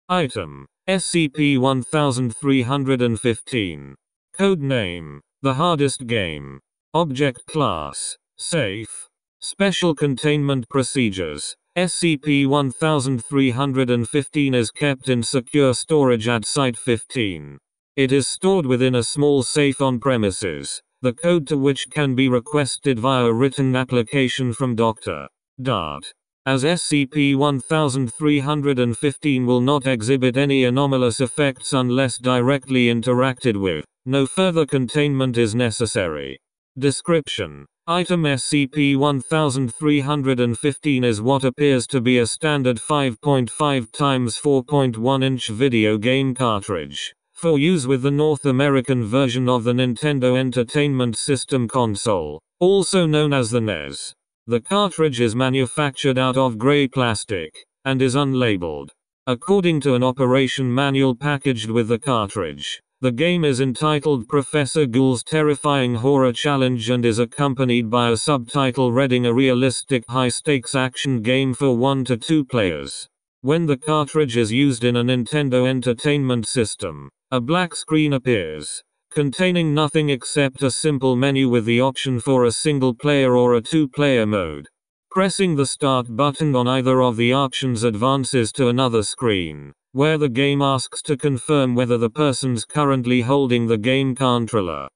Item: SCP-1315. Code name: The Hardest Game. Object Class: Safe. Special Containment Procedures: SCP-1315 is kept in secure storage at Site-15. It is stored within a small safe on premises, the code to which can be requested via a written application from Dr. Dart. As SCP-1315 will not exhibit any anomalous effects unless directly interacted with, no further containment is necessary. Description: Item: SCP-1315 is what appears to be a standard 5.5 x 4.1 inch video game cartridge, for use with the North American version of the Nintendo Entertainment System console, also known as the NES. The cartridge is manufactured out of gray plastic, and is unlabeled. According to an operation manual packaged with the cartridge, the game is entitled Professor Ghoul's Terrifying Horror Challenge and is accompanied by a subtitle reading a realistic high-stakes action game for 1 to 2 players. When the cartridge is used in a Nintendo Entertainment System, a black screen appears, containing nothing except a simple menu with the option for a single-player or a 2-player mode. Pressing the Start button on either of the options advances to another screen, where the game asks to confirm whether the persons currently holding the game controller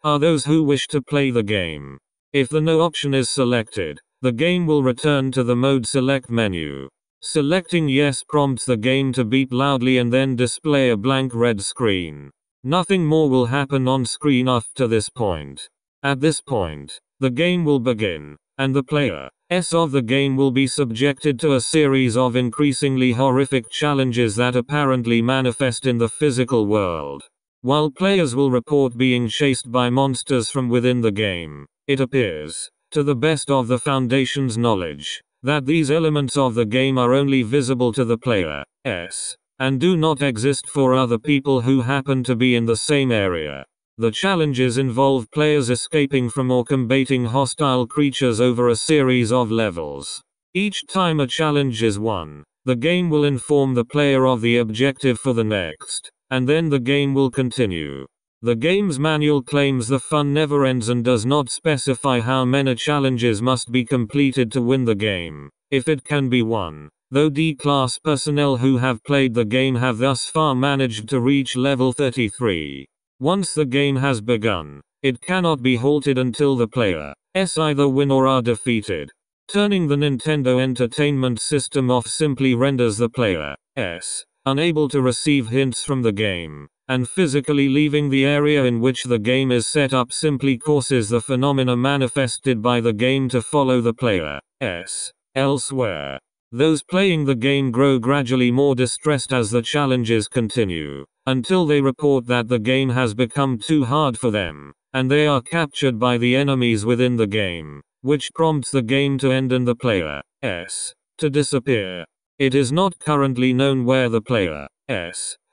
are those who wish to play the game. If the No option is selected, the game will return to the Mode Select menu. Selecting Yes prompts the game to beep loudly and then display a blank red screen. Nothing more will happen on screen after this point. At this point, the game will begin, and the players of the game will be subjected to a series of increasingly horrific challenges that apparently manifest in the physical world. While players will report being chased by monsters from within the game, it appears, to the best of the Foundation's knowledge, that these elements of the game are only visible to the players, and do not exist for other people who happen to be in the same area. The challenges involve players escaping from or combating hostile creatures over a series of levels. Each time a challenge is won, the game will inform the player of the objective for the next, and then the game will continue. The game's manual claims the fun never ends and does not specify how many challenges must be completed to win the game, if it can be won, though D-class personnel who have played the game have thus far managed to reach level 33. Once the game has begun, it cannot be halted until the players either win or are defeated. Turning the Nintendo Entertainment System off simply renders the players unable to receive hints from the game, and physically leaving the area in which the game is set up simply causes the phenomena manifested by the game to follow the players elsewhere. Those playing the game grow gradually more distressed as the challenges continue, until they report that the game has become too hard for them, and they are captured by the enemies within the game, which prompts the game to end and the players to disappear. It is not currently known where the players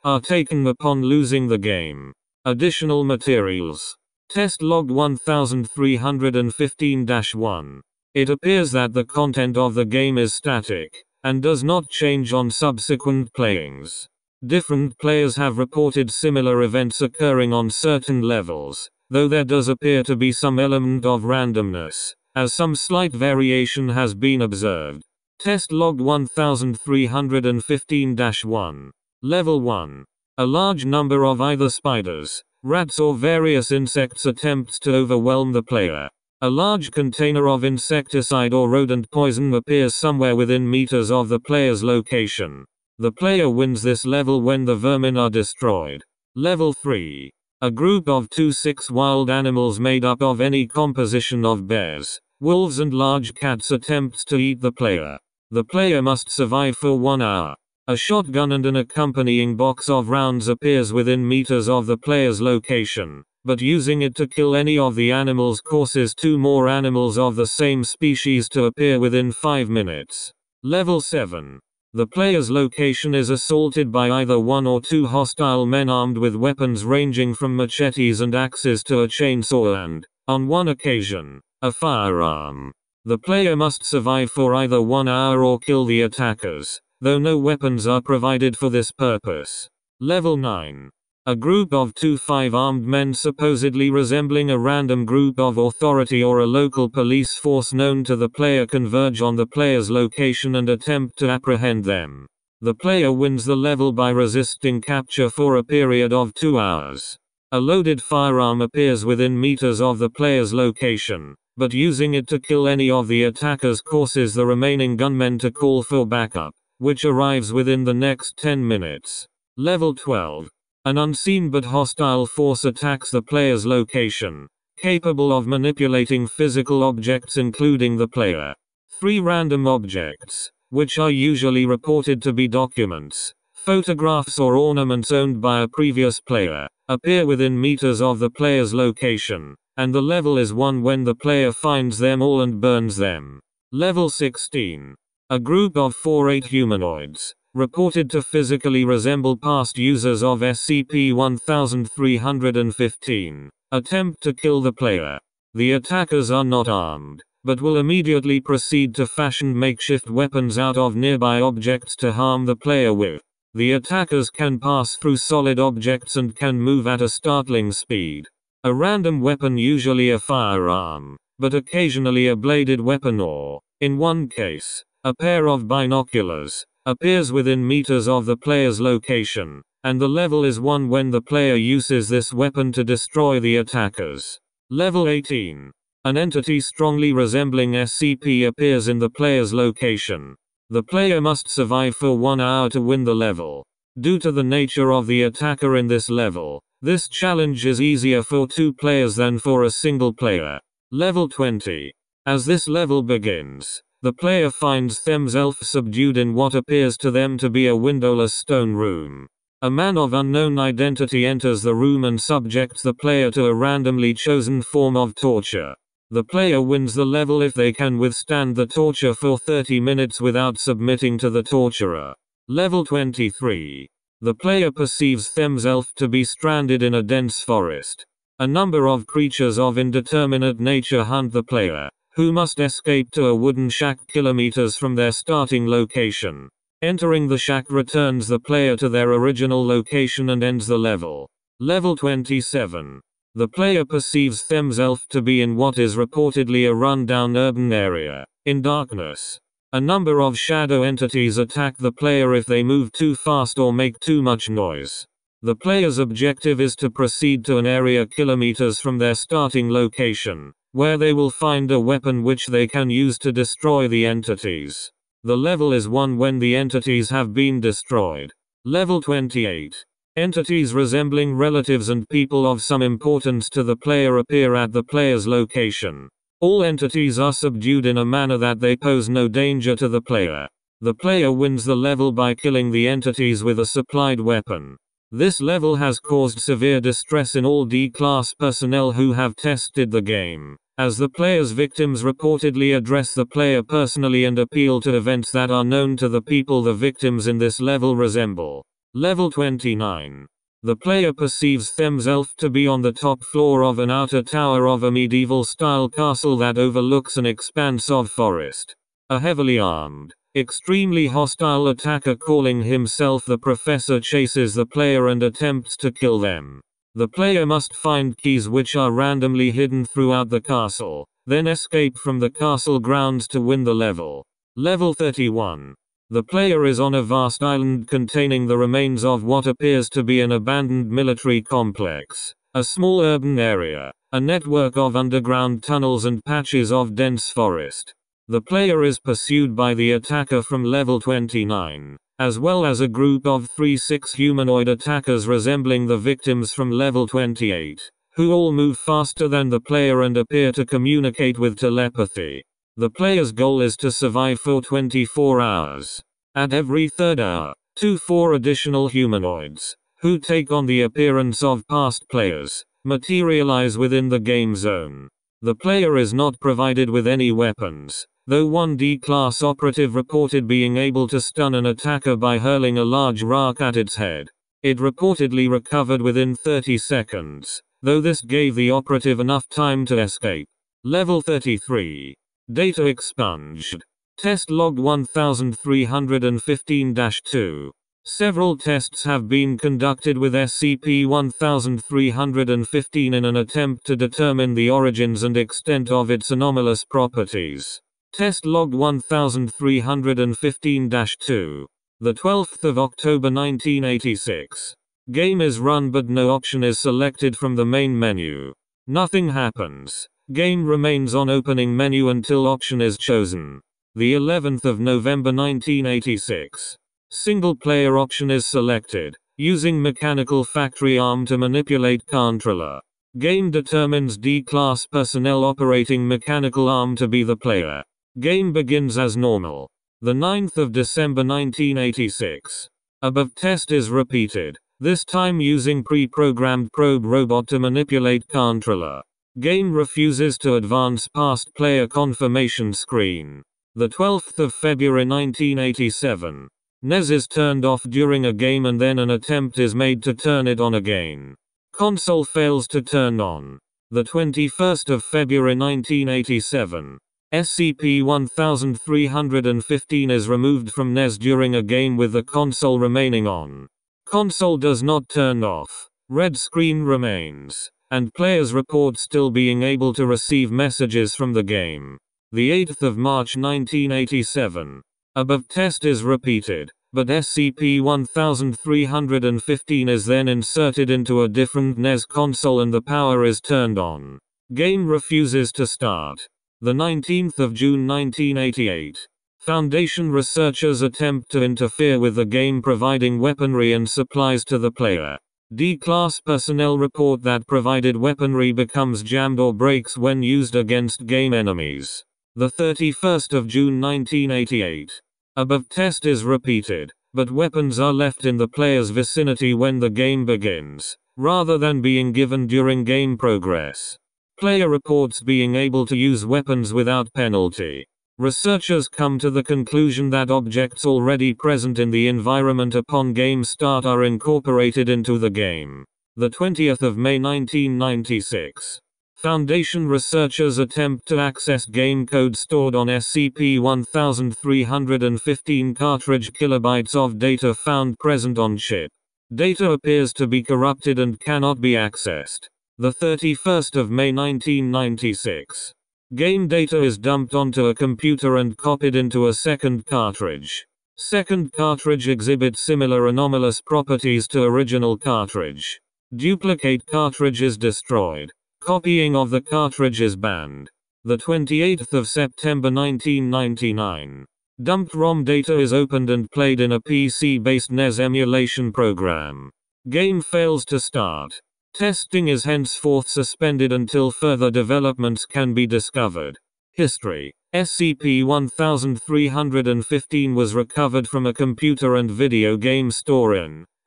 are taken upon losing the game. Additional materials. Test log 1315-1. It appears that the content of the game is static, and does not change on subsequent playings. Different players have reported similar events occurring on certain levels, though there does appear to be some element of randomness, as some slight variation has been observed. Test log 1315-1. Level 1. A large number of either spiders, rats or various insects attempts to overwhelm the player. A large container of insecticide or rodent poison appears somewhere within meters of the player's location. The player wins this level when the vermin are destroyed. Level 3. A group of 2-6 wild animals made up of any composition of bears, wolves and large cats attempts to eat the player. The player must survive for 1 hour. A shotgun and an accompanying box of rounds appears within meters of the player's location, but using it to kill any of the animals causes 2 more animals of the same species to appear within 5 minutes. Level 7. The player's location is assaulted by either 1 or 2 hostile men armed with weapons ranging from machetes and axes to a chainsaw and, on one occasion, a firearm. The player must survive for either 1 hour or kill the attackers, though no weapons are provided for this purpose. Level 9. A group of 2 armed men supposedly resembling a random group of authority or a local police force known to the player converge on the player's location and attempt to apprehend them. The player wins the level by resisting capture for a period of 2 hours. A loaded firearm appears within meters of the player's location, but using it to kill any of the attackers causes the remaining gunmen to call for backup, which arrives within the next 10 minutes. Level 12. An unseen but hostile force attacks the player's location, capable of manipulating physical objects including the player. 3 random objects, which are usually reported to be documents, photographs or ornaments owned by a previous player, appear within meters of the player's location, and the level is won when the player finds them all and burns them. Level 16. A group of 4 humanoids, reported to physically resemble past users of SCP-1315, attempt to kill the player. The attackers are not armed, but will immediately proceed to fashion makeshift weapons out of nearby objects to harm the player with. The attackers can pass through solid objects and can move at a startling speed. A random weapon, usually a firearm, but occasionally a bladed weapon or, in one case, a pair of binoculars, appears within meters of the player's location, and the level is won when the player uses this weapon to destroy the attackers. Level 18. An entity strongly resembling SCP appears in the player's location. The player must survive for 1 hour to win the level. Due to the nature of the attacker in this level, this challenge is easier for 2 players than for a single player. Level 20. As this level begins, the player finds themselves subdued in what appears to them to be a windowless stone room. A man of unknown identity enters the room and subjects the player to a randomly chosen form of torture. The player wins the level if they can withstand the torture for 30 minutes without submitting to the torturer. Level 23. The player perceives themselves to be stranded in a dense forest. A number of creatures of indeterminate nature hunt the player, who must escape to a wooden shack kilometers from their starting location. Entering the shack returns the player to their original location and ends the level. Level 27. The player perceives themselves to be in what is reportedly a run-down urban area. In darkness, a number of shadow entities attack the player if they move too fast or make too much noise. The player's objective is to proceed to an area kilometers from their starting location, where they will find a weapon which they can use to destroy the entities. The level is won when the entities have been destroyed. Level 28. Entities resembling relatives and people of some importance to the player appear at the player's location. All entities are subdued in a manner that they pose no danger to the player. The player wins the level by killing the entities with a supplied weapon. This level has caused severe distress in all D-class personnel who have tested the game, as the player's victims reportedly address the player personally and appeal to events that are known to the people the victims in this level resemble. Level 29. The player perceives themselves to be on the top floor of an outer tower of a medieval-style castle that overlooks an expanse of forest. A heavily armed, extremely hostile attacker calling himself the Professor chases the player and attempts to kill them. The player must find keys which are randomly hidden throughout the castle, then escape from the castle grounds to win the level. Level 31. The player is on a vast island containing the remains of what appears to be an abandoned military complex, a small urban area, a network of underground tunnels and patches of dense forest. The player is pursued by the attacker from level 29, as well as a group of 3-6 humanoid attackers resembling the victims from level 28, who all move faster than the player and appear to communicate with telepathy. The player's goal is to survive for 24 hours. At every third hour, 2-4 additional humanoids, who take on the appearance of past players, materialize within the game zone. The player is not provided with any weapons, though one D-class operative reported being able to stun an attacker by hurling a large rock at its head. It reportedly recovered within 30 seconds, though this gave the operative enough time to escape. Level 33. Data expunged. Test log 1315-2. Several tests have been conducted with SCP-1315 in an attempt to determine the origins and extent of its anomalous properties. Test log 1315-2. The 12th of October 1986. Game is run but no option is selected from the main menu. Nothing happens. Game remains on opening menu until option is chosen. The 11th of November 1986. Single player option is selected, using mechanical factory arm to manipulate controller. Game determines D-class personnel operating mechanical arm to be the player. Game begins as normal. The 9th of December 1986. Above test is repeated, this time using pre-programmed probe robot to manipulate controller. Game refuses to advance past player confirmation screen. The 12th of February 1987. NES is turned off during a game and then an attempt is made to turn it on again. Console fails to turn on. The 21st of February 1987. SCP-1315 is removed from NES during a game with the console remaining on. Console does not turn off. Red screen remains, and players report still being able to receive messages from the game. The 8th of March 1987. Above test is repeated, but SCP-1315 is then inserted into a different NES console and the power is turned on. Game refuses to start. The 19th of June 1988. Foundation researchers attempt to interfere with the game providing weaponry and supplies to the player. D-class personnel report that provided weaponry becomes jammed or breaks when used against game enemies. The 31st of June 1988. Above test is repeated, but weapons are left in the player's vicinity when the game begins, rather than being given during game progress. Player reports being able to use weapons without penalty. Researchers come to the conclusion that objects already present in the environment upon game start are incorporated into the game. The 20th of May 1996. Foundation researchers attempt to access game code stored on SCP-1315 cartridge. Kilobytes of data found present on chip. Data appears to be corrupted and cannot be accessed. The 31st of May 1996. Game data is dumped onto a computer and copied into a second cartridge. Second cartridge exhibits similar anomalous properties to original cartridge. Duplicate cartridge is destroyed. Copying of the cartridge is banned. The 28th of September 1999. Dumped ROM data is opened and played in a PC-based NES emulation program. Game fails to start. Testing is henceforth suspended until further developments can be discovered. History. SCP-1315 was recovered from a computer and video game store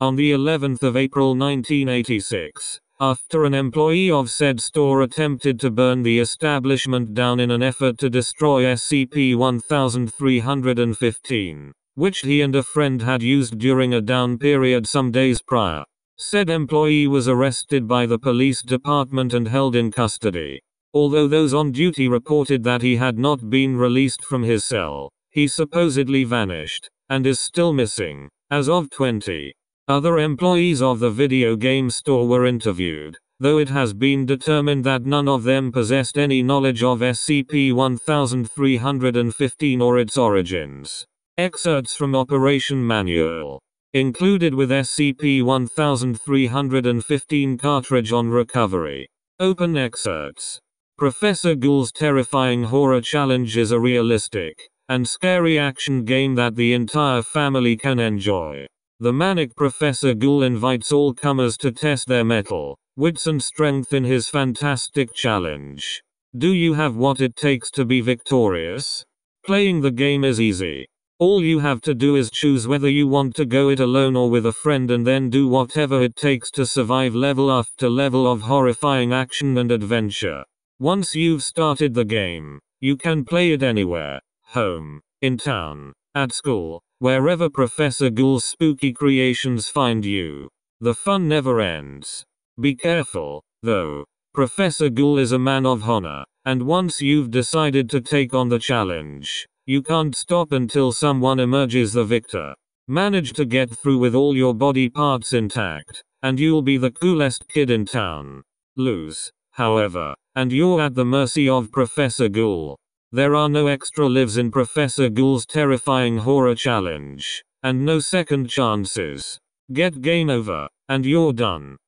on the 11th of April 1986. After an employee of said store attempted to burn the establishment down in an effort to destroy SCP-1315, which he and a friend had used during a down period some days prior. Said employee was arrested by the police department and held in custody. Although those on duty reported that he had not been released from his cell, he supposedly vanished, and is still missing, as of 20. Other employees of the video game store were interviewed, though it has been determined that none of them possessed any knowledge of SCP-1315 or its origins. Excerpts from Operation Manual. Included with SCP-1315 cartridge on recovery. Open excerpts. Professor Ghoul's terrifying horror challenge is a realistic and scary action game that the entire family can enjoy. The manic Professor Ghoul invites all comers to test their mettle, wits and strength in his fantastic challenge. Do you have what it takes to be victorious? Playing the game is easy. All you have to do is choose whether you want to go it alone or with a friend and then do whatever it takes to survive level after level of horrifying action and adventure. Once you've started the game, you can play it anywhere, home, in town, at school, wherever Professor Ghoul's spooky creations find you. The fun never ends. Be careful, though. Professor Ghoul is a man of honor, and once you've decided to take on the challenge, You can't stop until someone emerges the victor. Manage to get through with all your body parts intact, and you'll be the coolest kid in town. Lose, however, and you're at the mercy of Professor Ghoul. There are no extra lives in Professor Ghoul's terrifying horror challenge, and no second chances. Get game over, and you're done.